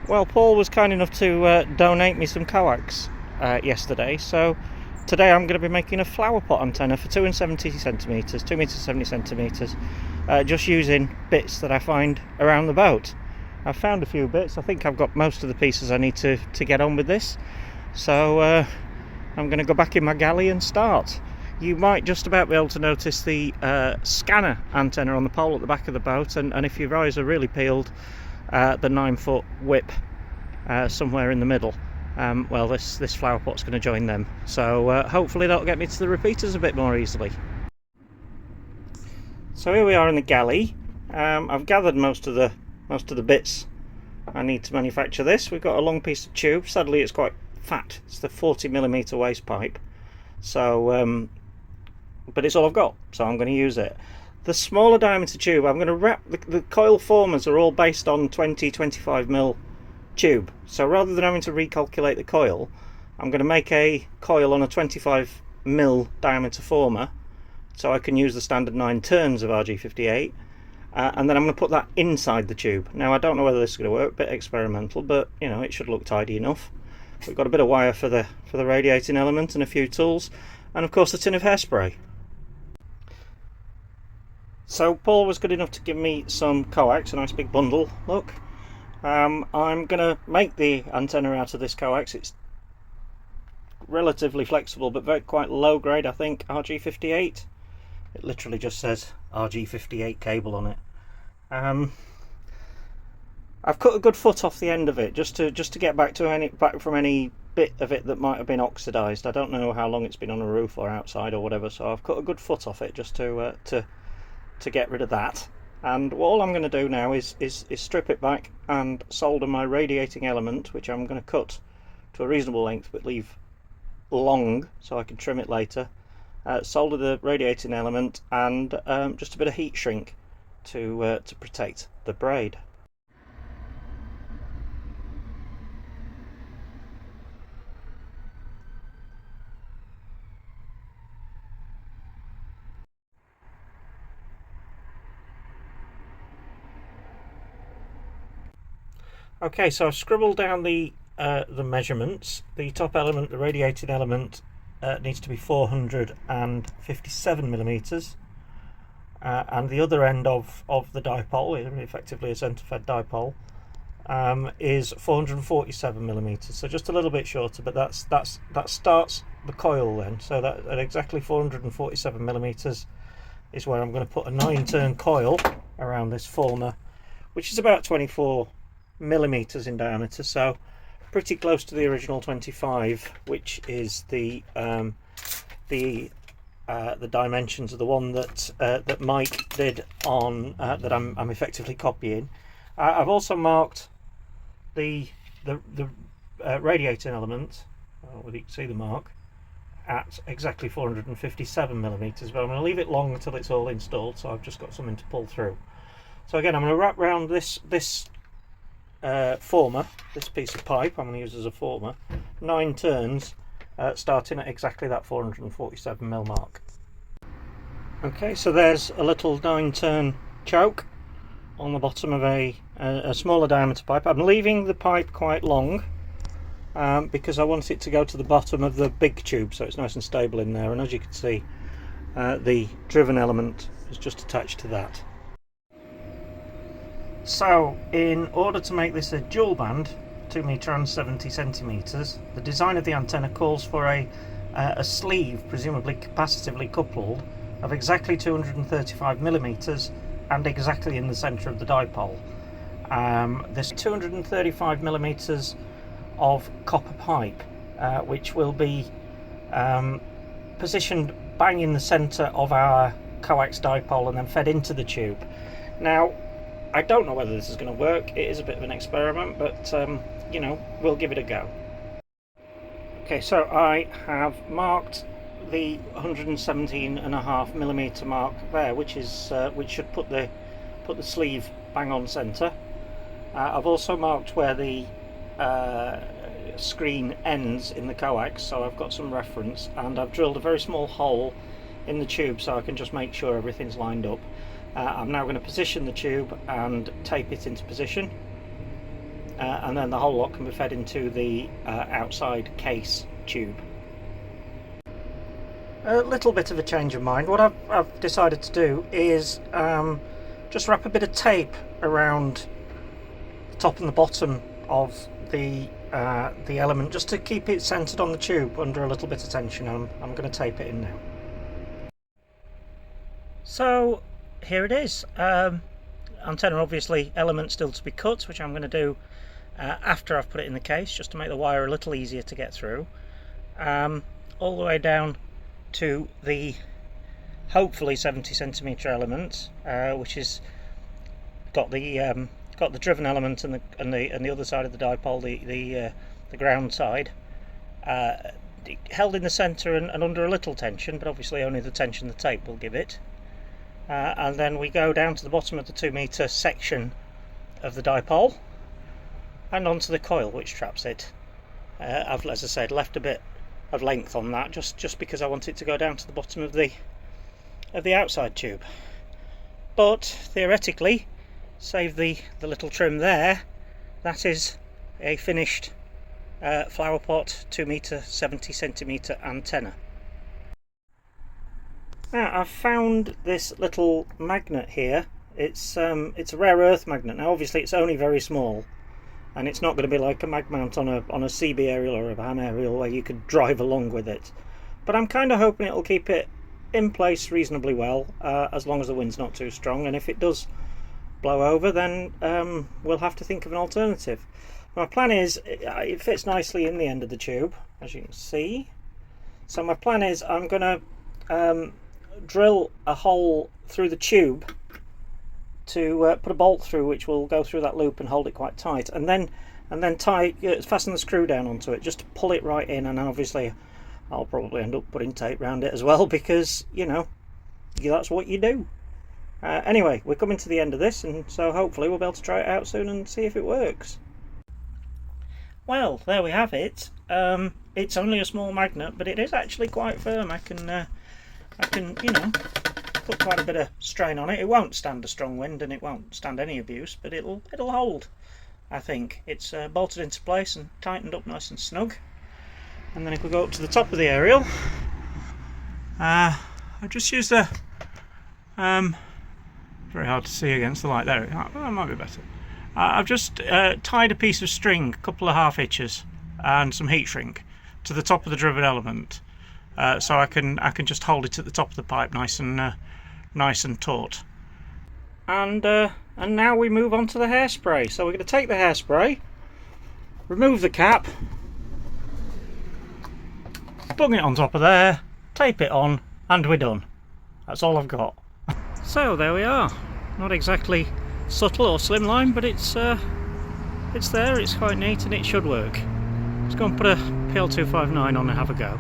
Well, Paul was kind enough to donate me some coax yesterday, so today I'm going to be making a flower pot antenna for 2 and 70 centimetres, 2 metres 70 centimetres, just using bits that I find around the boat. I've found a few bits. I think I've got most of the pieces I need to get on with this, so I'm going to go back in my galley and start. You might just about be able to notice the scanner antenna on the pole at the back of the boat, and if your eyes are really peeled, the 9-foot whip somewhere in the middle. Well, this flower pot's going to join them, so hopefully that'll get me to the repeaters a bit more easily. So here we are in the galley. I've gathered most of the bits I need to manufacture this. We've got a long piece of tube. Sadly, it's quite fat. It's the 40mm waste pipe, so but it's all I've got, so I'm going to use it. The smaller diameter tube, I'm going to wrap the coil formers are all based on 20-25mm tube, so rather than having to recalculate the coil, I'm going to make a coil on a 25mm diameter former, so I can use the standard 9 turns of RG58, and then I'm going to put that inside the tube. Now, I don't know whether this is going to work, a bit experimental, but you know, it should look tidy enough. We've got a bit of wire for the radiating element and a few tools, and of course a tin of hairspray. So Paul was good enough to give me some coax, a nice big bundle. Look, I'm going to make the antenna out of this coax. It's relatively flexible, but quite low grade, I think. RG58. It literally just says RG58 cable on it. I've cut a good foot off the end of it, just to get back from any bit of it that might have been oxidised. I don't know how long it's been on a roof or outside or whatever, so I've cut a good foot off it just to get rid of that. And all I'm going to do now is strip it back and solder my radiating element, which I'm going to cut to a reasonable length but leave long so I can trim it later. Solder the radiating element and just a bit of heat shrink to protect the braid. Okay, so I've scribbled down the measurements. The top element, the radiating element, needs to be 457mm, and the other end of the dipole, effectively a centre-fed dipole, is 447mm. So just a little bit shorter, but that starts the coil then. So that at exactly 447mm is where I'm going to put a 9-turn coil around this former, which is about 24mm in diameter, so pretty close to the original 25, which is the dimensions of the one that Mike did on that I'm effectively copying. I've also marked the radiating element, whether you can see the mark, at exactly 457mm, but I'm going to leave it long until it's all installed, so I've just got something to pull through. So again, I'm going to wrap around this former, this piece of pipe I'm going to use as a former, 9 turns, starting at exactly that 447mm mark. Okay, so there's a little 9-turn choke on the bottom of a smaller diameter pipe. I'm leaving the pipe quite long because I want it to go to the bottom of the big tube, so it's nice and stable in there, and as you can see, the driven element is just attached to that. So, in order to make this a dual band, 2 metre and 70 centimetres, the design of the antenna calls for a sleeve, presumably capacitively coupled, of exactly 235mm and exactly in the centre of the dipole. There's 235mm of copper pipe, which will be positioned bang in the centre of our coax dipole and then fed into the tube. Now, I don't know whether this is going to work. It is a bit of an experiment, but you know, we'll give it a go. Okay, so I have marked the 117.5mm mark there, which should put the sleeve bang on centre. I've also marked where the screen ends in the coax, so I've got some reference, and I've drilled a very small hole in the tube so I can just make sure everything's lined up. I'm now going to position the tube and tape it into position. and then the whole lot can be fed into the outside case tube. A little bit of a change of mind. What I've decided to do is just wrap a bit of tape around the top and the bottom of the element, just to keep it centered on the tube under a little bit of tension. I'm going to tape it in now. So here it is. Antenna, obviously, element still to be cut, which I'm going to do after I've put it in the case, just to make the wire a little easier to get through. All the way down to the hopefully 70cm element, which is got the driven element and the other side of the dipole, the ground side, held in the centre and under a little tension, but obviously only the tension the tape will give it. And then we go down to the bottom of the 2 metre section of the dipole and onto the coil which traps it. I've, as I said, left a bit of length on that just because I want it to go down to the bottom of the outside tube. But theoretically, save the little trim there, that is a finished flower pot 2 metre 70cm antenna. Now I've found this little magnet here. It's a rare earth magnet. Now obviously it's only very small, and it's not going to be like a mag mount on a CB aerial or a BAM aerial where you could drive along with it. But I'm kind of hoping it'll keep it in place reasonably well, as long as the wind's not too strong, and if it does blow over, then we'll have to think of an alternative. My plan is, it fits nicely in the end of the tube, as you can see. So my plan is I'm going to drill a hole through the tube to put a bolt through, which will go through that loop and hold it quite tight, and then fasten the screw down onto it just to pull it right in. And obviously I'll probably end up putting tape around it as well, because you know, that's what you do. Anyway, we're coming to the end of this, and so hopefully we'll be able to try it out soon and see if it works. Well, there we have it. It's only a small magnet, but it is actually quite firm. I can you know, put quite a bit of strain on it. It won't stand a strong wind, and it won't stand any abuse, but it'll hold. I think it's bolted into place and tightened up nice and snug. And then if we go up to the top of the aerial, I just used a very hard to see against the light there. That might be better. I've just tied a piece of string, a couple of half hitches, and some heat shrink to the top of the driven element, so I can just hold it at the top of the pipe, nice and taut. And now we move on to the hairspray. So we're going to take the hairspray, remove the cap, bung it on top of there, tape it on, and we're done. That's all I've got. So there we are. Not exactly subtle or slimline, but it's there, it's quite neat, and it should work. Let's go and put a PL259 on and have a go.